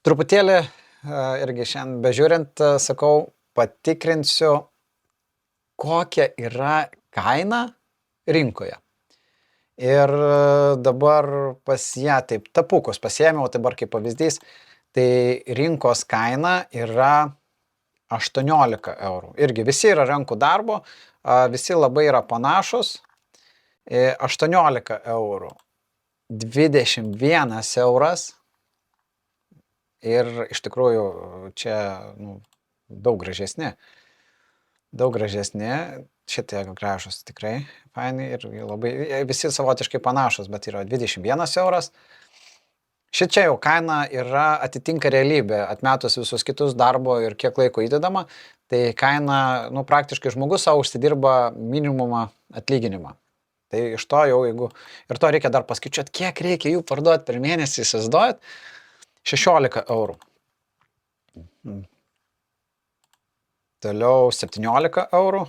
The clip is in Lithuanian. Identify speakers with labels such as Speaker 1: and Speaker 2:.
Speaker 1: Truputėlį irgi šiandien bežiūrint, sakau, patikrinsiu, kokia yra kaina rinkoje. Ir dabar pas ją taip tapukus pasiėmiau, dabar kaip pavyzdys, tai rinkos kaina yra 18 eurų. Irgi visi yra rankų darbo, visi labai yra panašus. 18 eurų. 21 euras. Ir iš tikrųjų čia daug gražesni. Daug gražesni. Šitie gražus tikrai fainai ir labai, visi savotiškai panašus, bet yra 21 euras. Šičia jau kaina yra atitinka realybę, atmetus visus kitus darbo ir kiek laiko įdedama, tai kaina, praktiškai žmogus savo užsidirba minimumą atlyginimą. Tai iš to jau, jeigu, ir to reikia dar paskaičiuoti, kiek reikia jų parduoti per mėnesį, įsivaizduojat, 16 eurų. Toliau 17 eurų.